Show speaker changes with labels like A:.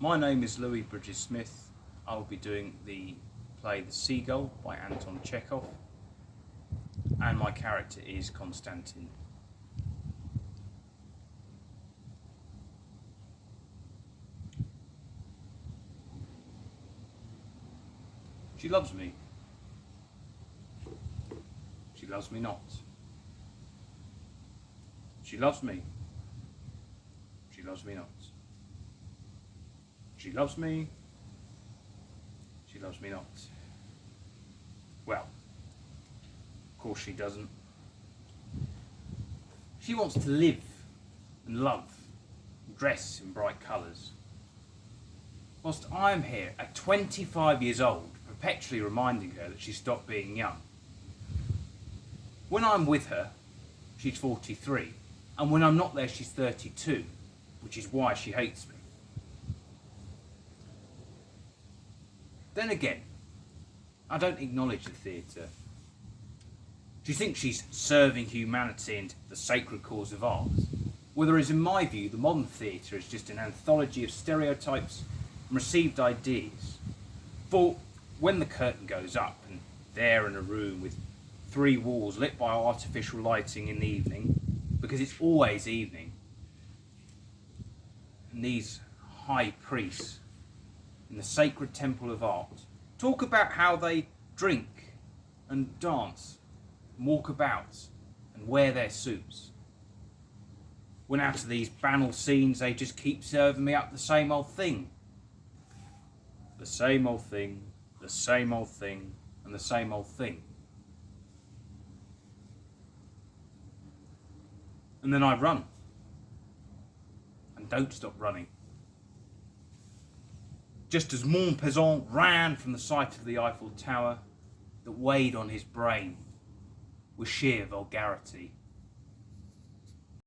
A: My name is Louis Bridges Smith. I will be doing the play The Seagull by Anton Chekhov, and my character is Konstantin. She loves me. She loves me not. She loves me. She loves me not. She loves me. She loves me not. Well, of course she doesn't. She wants to live and love and dress in bright colours. Whilst I am here at 25 years old, perpetually reminding her that she stopped being young. When I'm with her, she's 43, and when I'm not there, she's 32, which is why she hates me. Then again, I don't acknowledge the theatre. She thinks she's serving humanity and the sacred cause of art, whereas in my view, the modern theatre is just an anthology of stereotypes and received ideas. For when the curtain goes up and they're in a room with 3 walls lit by artificial lighting in the evening, because it's always evening, and these high priests in the sacred temple of art talk about how they drink and dance and walk about and wear their suits, when out of these banal scenes they just keep serving me up the same old thing. The same old thing, the same old thing, and the same old thing. And then I run. And don't stop running. Just as Montpezon ran from the sight of the Eiffel Tower that weighed on his brain with sheer vulgarity.